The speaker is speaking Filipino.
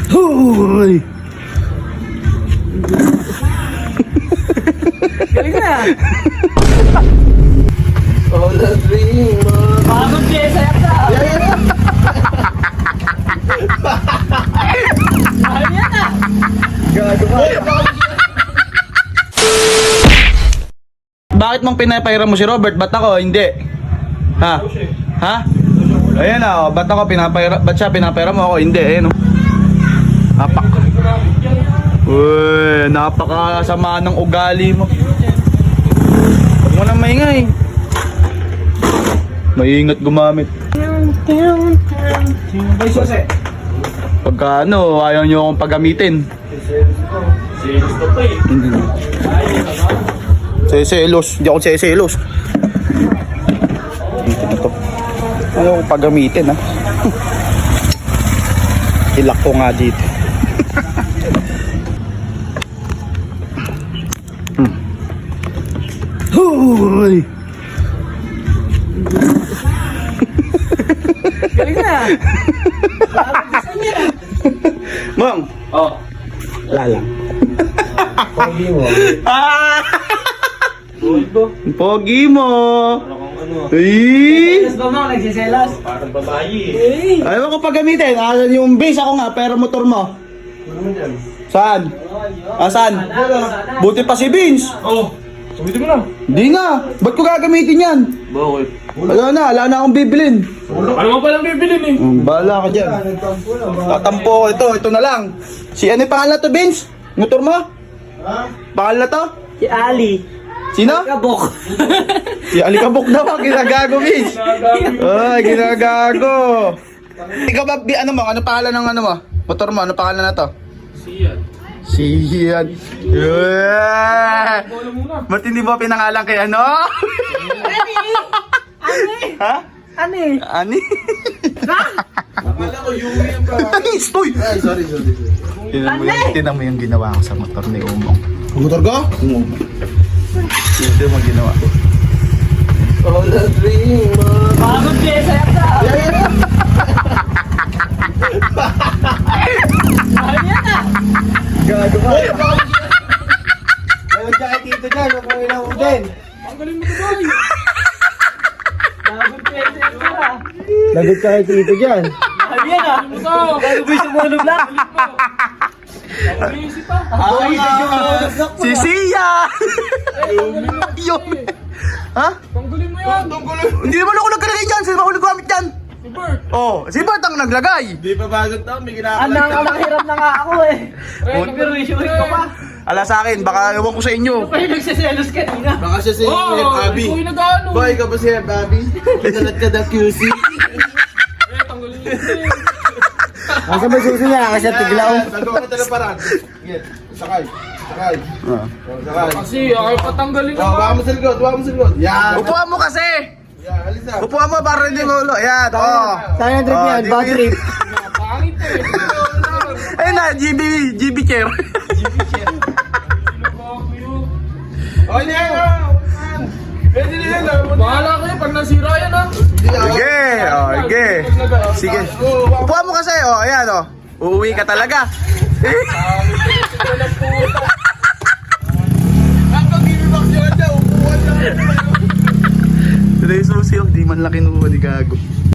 Hoy! Galing na. All the dream. Pagod pyesa yata. Mahal yan ah. Gago ka. Bakit mong pinapairam mo si Robert? Ba't ako? Hindi. Ha? Ha? Ayan na, oh. Ba't ako pinapairam? Ba't siya pinapairam mo ako? Hindi, ayan o. Napak. Uy, napakasama ng ugali mo. Huwag mo nang maingay. Maingat gumamit. Pagka ano, ayaw nyo akong paggamitin. Seselos. Hindi ako seselos. Dito na to. Ayaw akong paggamitin ha. Ilak ko nga dito. Hoy! Galing na. Mang! Oh, Lalang. pogi mo. Ah! Bulbo. Pogi mo! Ano kung ano? Eh! Selos ba mo? Nagsiselos? Parang babae eh. Eh. Ayaw ko paggamitin. Asan yung base ako nga, pero motor mo. Ano dyan? Saan? Asan? Buti pa si Vince. Oh, sumitin mo na. Hindi nga. Ba't ko gagamitin yan? Bakit? Wala na akong bibilin. Ano mo palang bibilin eh? Bahala ka dyan. Tatampo ko ito na lang. Si ano yung pangalan na to, Vince? Motor mo? Pangalan na to? Si Ali. Sino? Kabok. Si Alikabok daw, ginagago, Vince. Ay, ginagago. Ikaw ba, ano mo? Ano pangalan ng ano mo? Motor mo, ano pangalan na to? Siyan. Siyan. Yeah. Bola muna. Ba't hindi mo pinangalan kay ano? Ha? Ani? Ani? Akala ko Yui yung pa. Ani, stoy! Ay, sorry. Tinan mo yung ginawa ko sa motor ni Umong. Motor ko? Hindi mo ginawa. All the dream. Pagod pyesa yata. Mahal yan ah. Gago ka. Ayun dyan, tito dyan. Huwag mo ilang din. Ang galing mo tuloy. Pagod pyesa yata. Lagot ka kay tito dyan. Mahal yan ah. Bago ba yung sumulog lang? Busy pa. Si Sia! Yun! Ha? Tanggalin mo yan. Hindi naman ako nagkalagay dyan! Sino ako naggamit dyan? Si Bert. Oh, si Bert ang naglagay! Di pa bagod to, may kinakalag Anang hirap na nga ako eh. Pero isulit ko pa. Ala sa akin, baka ewan ko sa inyo. Pa yung nagsiselos kanina. Baka siya si Abby. Ikaw yung nag-ano. Boy, ka ba si Abby? Kinalat ka na QC. Tanggalin mo yun. Asa ba susi niya? Kasi tiglaw. Nagawa ka talaga parang. Sige, sakay. Sakay. Ah. Sakay. Kasi ako patanggalin Oh, baka mo sa likod, baka mo sa likod. Yan. Upuan mo kasi! Yan, alisa. Upuan mo para hindi mo ulo. Ayan, oh. Saan yung trip yan? Bad trip. Pangit eh. Ayun na, GB chair. Okay na yan. Pwede na yan. Bahala kayo pag nasira yan ah. Sige, oh, sige. Sige. Upuan mo kasi, oh, ayan, oh. Uuwi ka talaga. Ito na yung susi, oh. Di man lang kinuha ni Gago.